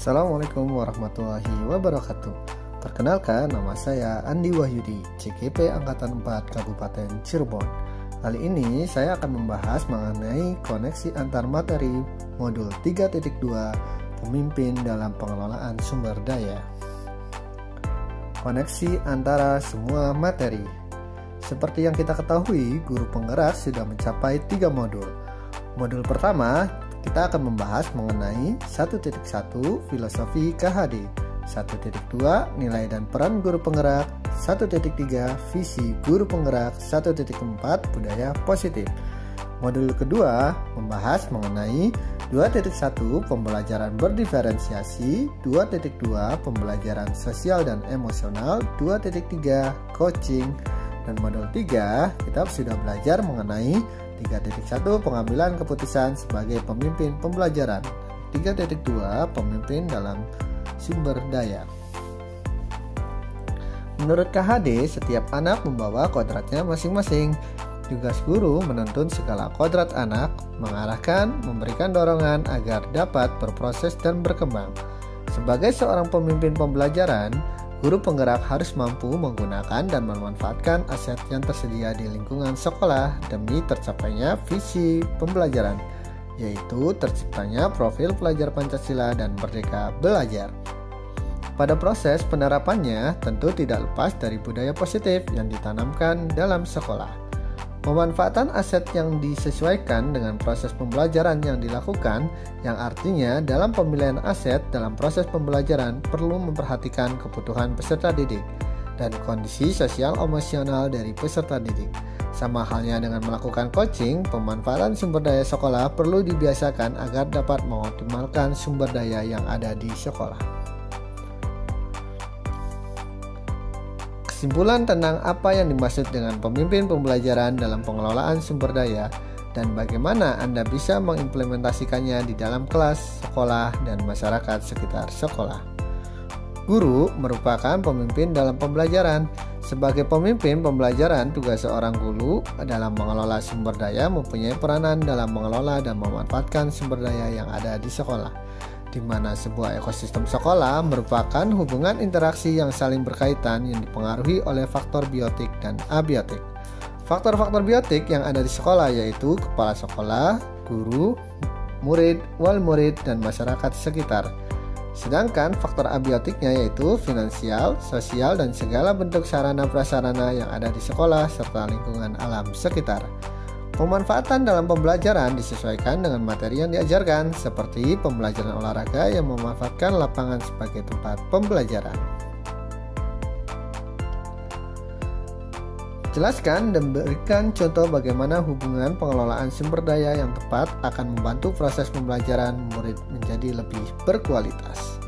Assalamualaikum warahmatullahi wabarakatuh. Perkenalkan, nama saya Andi Wahyudi, CGP Angkatan 4 Kabupaten Cirebon. Kali ini saya akan membahas mengenai koneksi antar materi modul 3.2 Pemimpin dalam pengelolaan sumber daya. Koneksi antara semua materi. Seperti yang kita ketahui, guru penggerak sudah mencapai 3 modul. Modul pertama, kita akan membahas mengenai 1.1 Filosofi KHD, 1.2 Nilai dan peran guru penggerak, 1.3 Visi guru penggerak, 1.4 Budaya positif. Modul kedua membahas mengenai 2.1 Pembelajaran berdiferensiasi, 2.2 Pembelajaran sosial dan emosional, 2.3 Coaching, dan modul 3 kita sudah belajar mengenai 3.1 Pengambilan keputusan sebagai pemimpin pembelajaran, 3.2 Pemimpin dalam sumber daya. Menurut KHD, setiap anak membawa kodratnya masing-masing. Tugas guru menuntun segala kodrat anak, mengarahkan, memberikan dorongan agar dapat berproses dan berkembang. Sebagai seorang pemimpin pembelajaran, guru penggerak harus mampu menggunakan dan memanfaatkan aset yang tersedia di lingkungan sekolah demi tercapainya visi pembelajaran, yaitu terciptanya profil pelajar Pancasila dan merdeka belajar. Pada proses penerapannya tentu tidak lepas dari budaya positif yang ditanamkan dalam sekolah. Pemanfaatan aset yang disesuaikan dengan proses pembelajaran yang dilakukan, yang artinya dalam pemilihan aset dalam proses pembelajaran perlu memperhatikan kebutuhan peserta didik dan kondisi sosial emosional dari peserta didik. Sama halnya dengan melakukan coaching, pemanfaatan sumber daya sekolah perlu dibiasakan agar dapat mengoptimalkan sumber daya yang ada di sekolah. Kesimpulan tentang apa yang dimaksud dengan pemimpin pembelajaran dalam pengelolaan sumber daya dan bagaimana Anda bisa mengimplementasikannya di dalam kelas, sekolah, dan masyarakat sekitar sekolah. Guru merupakan pemimpin dalam pembelajaran. Sebagai pemimpin pembelajaran, tugas seorang guru dalam mengelola sumber daya mempunyai peranan dalam mengelola dan memanfaatkan sumber daya yang ada di sekolah, di mana sebuah ekosistem sekolah merupakan hubungan interaksi yang saling berkaitan yang dipengaruhi oleh faktor biotik dan abiotik. Faktor-faktor biotik yang ada di sekolah yaitu kepala sekolah, guru, murid, wali murid, dan masyarakat sekitar. Sedangkan faktor abiotiknya yaitu finansial, sosial, dan segala bentuk sarana prasarana yang ada di sekolah serta lingkungan alam sekitar. Pemanfaatan dalam pembelajaran disesuaikan dengan materi yang diajarkan, seperti pembelajaran olahraga yang memanfaatkan lapangan sebagai tempat pembelajaran. Jelaskan dan berikan contoh bagaimana hubungan pengelolaan sumber daya yang tepat akan membantu proses pembelajaran murid menjadi lebih berkualitas.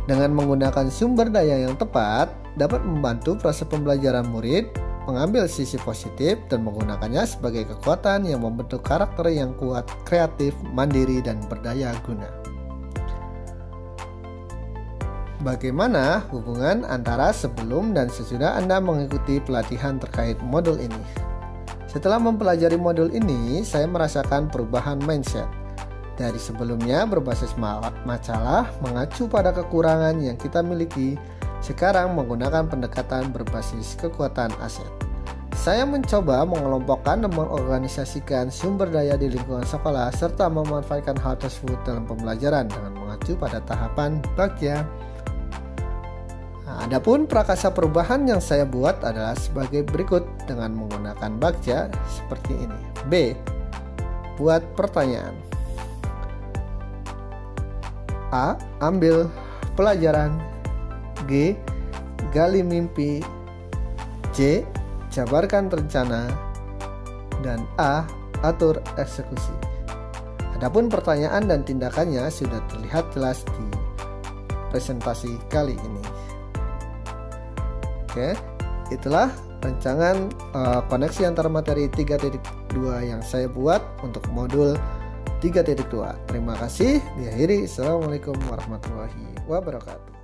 Dengan menggunakan sumber daya yang tepat, dapat membantu proses pembelajaran murid mengambil sisi positif dan menggunakannya sebagai kekuatan yang membentuk karakter yang kuat, kreatif, mandiri, dan berdaya guna. Bagaimana hubungan antara sebelum dan sesudah Anda mengikuti pelatihan terkait modul ini? Setelah mempelajari modul ini, saya merasakan perubahan mindset. Dari sebelumnya berbasis masalah mengacu pada kekurangan yang kita miliki, sekarang menggunakan pendekatan berbasis kekuatan aset. Saya mencoba mengelompokkan dan mengorganisasikan sumber daya di lingkungan sekolah serta memanfaatkan hal tersebut dalam pembelajaran dengan mengacu pada tahapan Bagja. Adapun prakasa perubahan yang saya buat adalah sebagai berikut dengan menggunakan Bagja seperti ini. B. Buat pertanyaan. A. Ambil pelajaran. G. Gali mimpi. C. Jabarkan rencana. Dan A. Atur eksekusi. Adapun pertanyaan dan tindakannya sudah terlihat jelas di presentasi kali ini. Oke, itulah rancangan koneksi antara materi 3.2 yang saya buat untuk modul 3.2. Terima kasih. Diakhiri. Assalamualaikum warahmatullahi wabarakatuh.